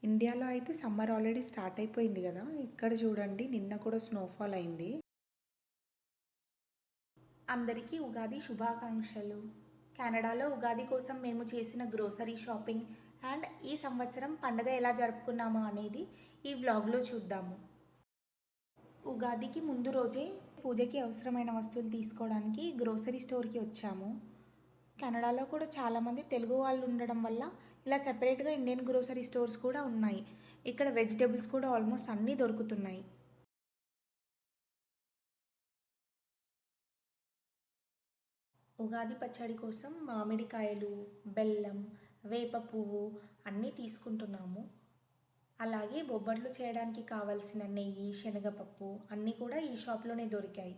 ఇండియాలో అయితే summer already start అయిపోయింది కదా. ఇక్కడ చూడండి నిన్న కూడా స్నోఫాల్ అయింది. అందరికీ ఉగాది శుభాకాంక్షలు. కెనడాలో ఉగాది కోసం మేము చేసిన గ్రోసరీ షాపింగ్ అండ్ ఈ సంవత్సరం పండుగ ఎలా జరుపుకున్నామో అనేది ఈ వ్లాగ్లో చూద్దాము. ఉగాదికి ముందు రోజే పూజకి అవసరమైన వస్తువులు తీసుకోవడానికి గ్రోసరీ స్టోర్కి వచ్చాము. కెనడాలో కూడా చాలామంది తెలుగు వాళ్ళు ఉండడం వల్ల ఇలా సెపరేట్గా ఇండియన్ గ్రోసరీ స్టోర్స్ కూడా ఉన్నాయి. ఇక్కడ వెజిటేబుల్స్ కూడా ఆల్మోస్ట్ అన్నీ దొరుకుతున్నాయి. ఉగాది పచ్చడి కోసం మామిడికాయలు, బెల్లం, వేప పువ్వు అన్నీ తీసుకుంటున్నాము. అలాగే బొబ్బట్లు చేయడానికి కావలసిన నెయ్యి, శనగపప్పు అన్నీ కూడా ఈ షాప్లోనే దొరికాయి.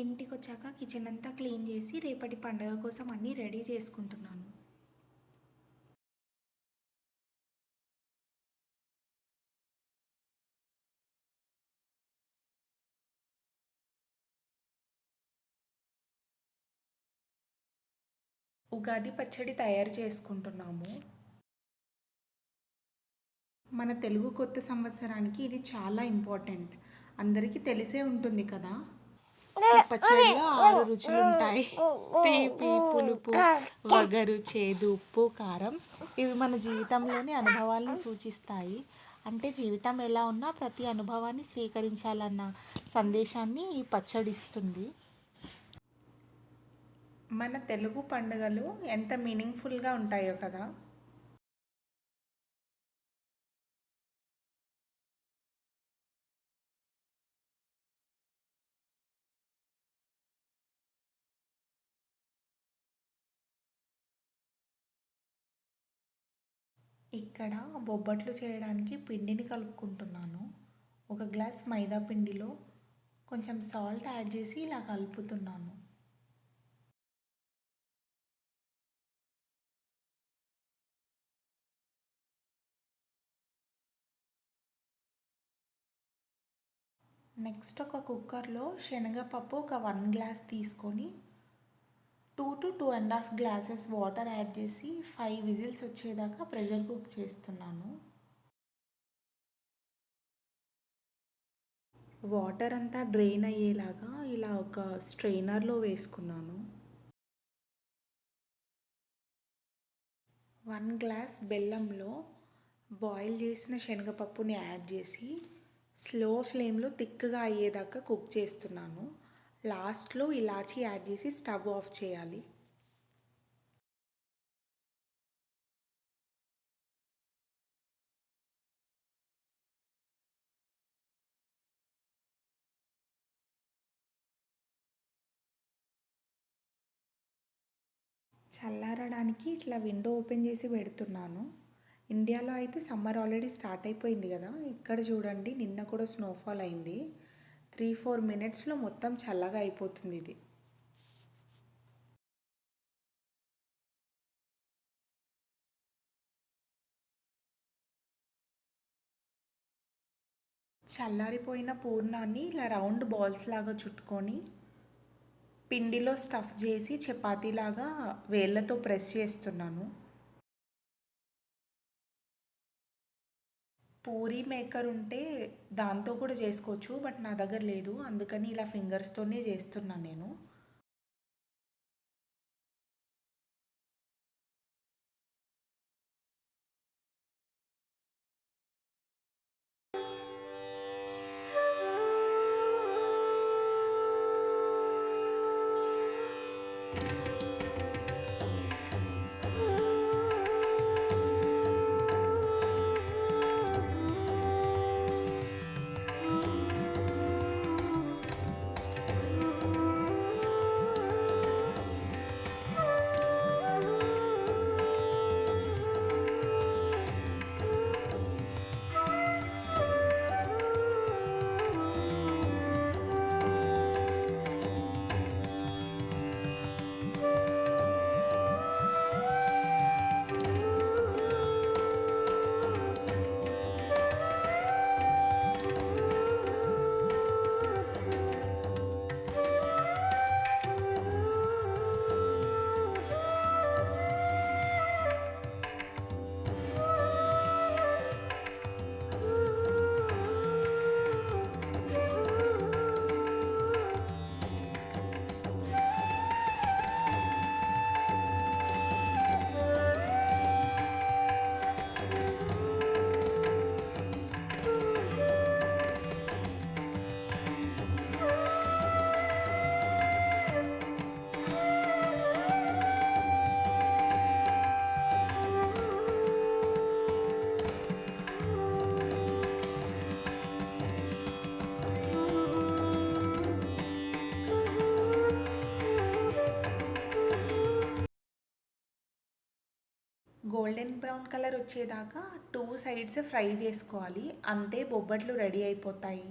ఇంటికి వచ్చాక కిచెన్ అంతా క్లీన్ చేసి రేపటి పండుగ కోసం అన్నీ రెడీ చేసుకుంటున్నాను. ఉగాది పచ్చడి తయారు చేసుకుంటున్నాము. మన తెలుగు కొత్త సంవత్సరానికి ఇది చాలా ఇంపార్టెంట్. అందరికీ తెలిసే ఉంటుంది కదా. ఈ పచ్చడిలో 6 రుచులు ఉంటాయి: తీపి, పులుపు, వగరు, చేదు, ఉప్పు, కారం. ఇవి మన జీవితంలోని అనుభవాల్ని సూచిస్తాయి. అంటే జీవితం ఎలా ఉన్నా ప్రతి అనుభవాన్ని స్వీకరించాలన్న సందేశాన్ని ఈ పచ్చడి ఇస్తుంది. మన తెలుగు పండుగలు ఎంత మీనింగ్ఫుల్గా ఉంటాయో కదా. ఇక్కడ బొబ్బట్లు చేయడానికి పిండిని కలుపుకుంటున్నాను. ఒక గ్లాస్ మైదా పిండిలో కొంచెం సాల్ట్ యాడ్ చేసి ఇలా కలుపుతున్నాను. నెక్స్ట్ ఒక కుక్కర్లో శనగపప్పు ఒక 1 గ్లాస్ తీసుకొని 2 to 2.5 గ్లాసెస్ వాటర్ యాడ్ చేసి 5 విజిల్స్ వచ్చేదాకా ప్రెషర్ కుక్ చేస్తున్నాను. వాటర్ అంతా డ్రైన్ అయ్యేలాగా ఇలా ఒక స్ట్రెయినర్లో వేసుకున్నాను. 1 గ్లాస్ బెల్లంలో బాయిల్ చేసిన శనగపప్పుని యాడ్ చేసి స్లో ఫ్లేమ్లో థిక్గా అయ్యేదాకా కుక్ చేస్తున్నాను. లాస్ట్లో ఇలాచీ యాడ్ చేసి స్టవ్ ఆఫ్ చేయాలి. చల్లారడానికి ఇట్లా విండో ఓపెన్ చేసి పెడుతున్నాను. ఇండియాలో అయితే సమ్మర్ ఆల్రెడీ స్టార్ట్ అయిపోయింది కదా. ఇక్కడ చూడండి నిన్న కూడా స్నోఫాల్ అయింది. 3-4 మినిట్స్లో మొత్తం చల్లగా అయిపోతుంది ఇది. చల్లారిపోయిన పూర్ణాన్ని ఇలా రౌండ్ బాల్స్ లాగా చుట్టుకొని పిండిలో స్టఫ్ చేసి చపాతీలాగా వేళ్ళతో ప్రెస్ చేస్తున్నాను. పూరీ మేకర్ ఉంటే దాంతో కూడా చేసుకోవచ్చు, బట్ నా దగ్గర లేదు, అందుకని ఇలా ఫింగర్స్తోనే చేస్తున్నాను నేను. గోల్డెన్ బ్రౌన్ కలర్ వచ్చేదాకా 2 సైడ్స్ ఫ్రై చేసుకోవాలి. అంతే, బొబ్బట్లు రెడీ అయిపోతాయి.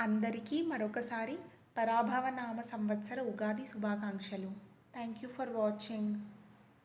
అందరికీ మరొకసారి పరాభవ నామ సంవత్సర ఉగాది శుభాకాంక్షలు. Thank you for watching.